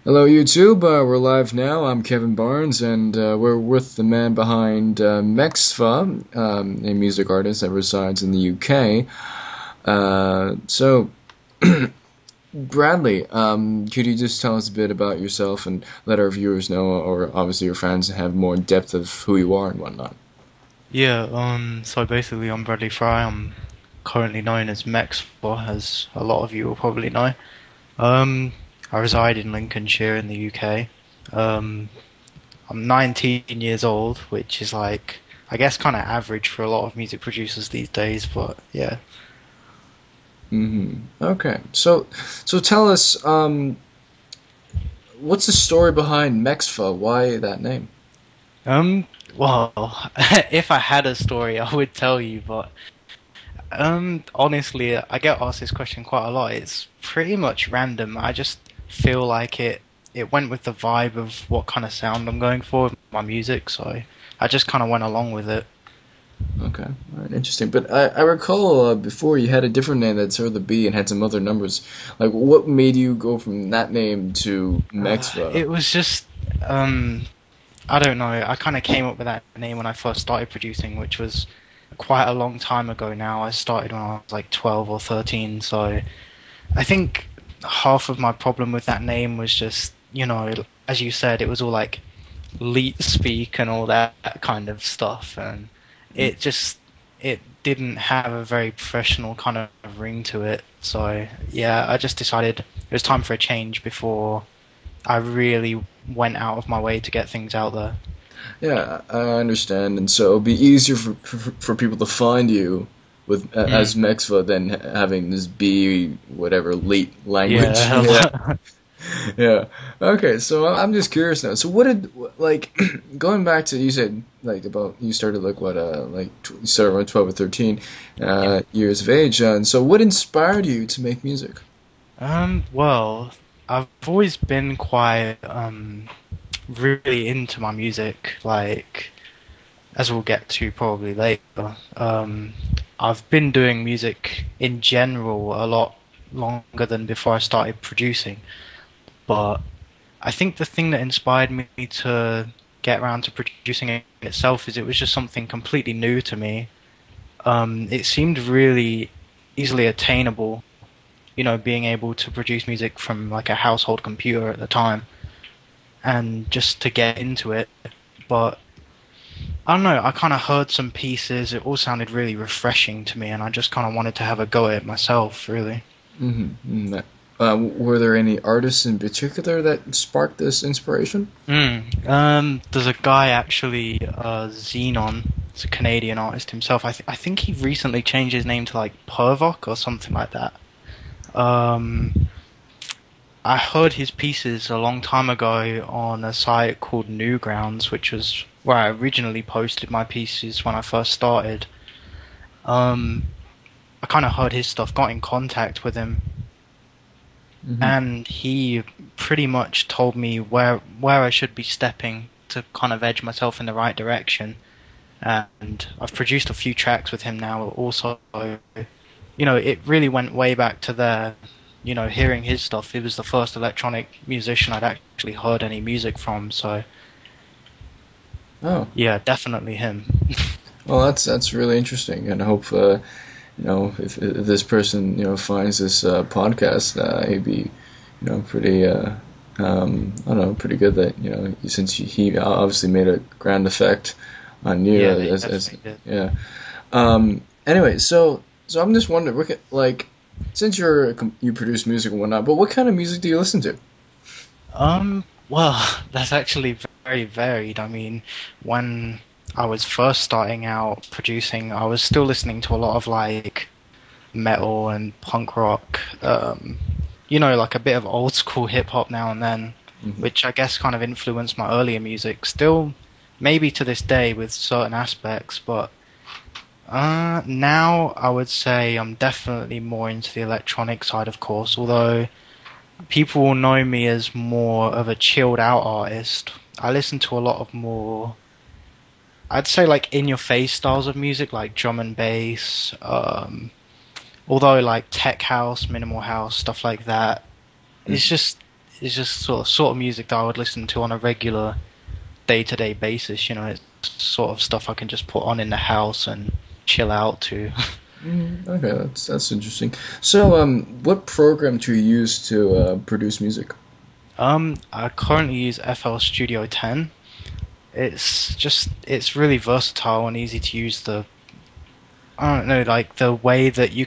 Hello, YouTube. We're live now. I'm Kevin Barnes, and we're with the man behind Mexpha, a music artist that resides in the UK. So, Bradley, could you just tell us a bit about yourself and let our viewers know, or obviously your fans, have more depth of who you are and whatnot? So basically I'm Bradley Fry. I'm currently known as Mexpha, as a lot of you will probably know. Um, I reside in Lincolnshire in the UK. Um, I'm 19 years old, which is like, I guess kind of average for a lot of music producers these days, but yeah. Okay. So tell us, what's the story behind Mexpha? Why that name? Um, well, if I had a story, I would tell you, but honestly, I get asked this question quite a lot. It's pretty much random. I just feel like it went with the vibe of what kind of sound I'm going for with my music, so I just kind of went along with it. Okay, all right, interesting. But I recall before you had a different name that started with a B and had some other numbers. Like, what made you go from that name to Mexva? It was just um, I don't know. I kind of came up with that name when I first started producing, which was quite a long time ago now. I started when I was like 12 or 13, so I think half of my problem with that name was just, as you said, it was all like leet speak and all that kind of stuff, and it just it didn't have a very professional kind of ring to it. So yeah, I just decided it was time for a change before I really went out of my way to get things out there. Yeah, I understand. And so it'll be easier for people to find you with as Mm, Mexva than having this B whatever late language. Yeah. yeah. Yeah. Okay, so I'm just curious now. So what did like going back to you said like about you started like what like you started around 12 or 13 years of age, and so what inspired you to make music? Well, I've always been quite really into my music, like as we'll get to probably later. I've been doing music in general a lot longer than before I started producing, but I think the thing that inspired me to get around to producing it itself is it was just something completely new to me. It seemed really easily attainable, being able to produce music from like a household computer at the time and just to get into it. But I don't know, I kind of heard some pieces, it all sounded really refreshing to me, and I just kind of wanted to have a go at it myself, really. Mm-hmm. Were there any artists in particular that sparked this inspiration? There's a guy actually, Xenon. It's a Canadian artist himself. I think he recently changed his name to like Pervok or something like that. Um, I heard his pieces a long time ago on a site called Newgrounds, which was where I originally posted my pieces when I first started. Um, I kind of heard his stuff, got in contact with him, Mm-hmm. and he pretty much told me where I should be stepping to kind of edge myself in the right direction. And I've produced a few tracks with him now. Also, it really went way back to there. Hearing his stuff, he was the first electronic musician I'd actually heard any music from. So Oh, yeah, definitely him. well, that's really interesting, and I hope if this person finds this podcast, he'd be pretty I don't know, pretty good that since he obviously made a grand effect on you Yeah, he as definitely did. yeah. Anyway, so I'm just wondering, like, since you produce music and whatnot, but what kind of music do you listen to? Well, that's actually very varied. I mean, when I was first starting out producing, I was still listening to a lot of like metal and punk rock, like a bit of old school hip hop now and then, Hmm. which I guess kind of influenced my earlier music. Still, maybe to this day with certain aspects, but now I would say I'm definitely more into the electronic side, of course, although people will know me as more of a chilled out artist. I listen to a lot of more, I'd say like in your face styles of music, like drum and bass, although like tech house, minimal house, stuff like that, it's just it's just sort of music that I would listen to on a regular day-to-day basis. It's sort of stuff I can just put on in the house and chill out to. Okay, that's interesting. So, what program do you use to produce music? I currently use FL Studio 10. It's really versatile and easy to use. I don't know, like the way that you can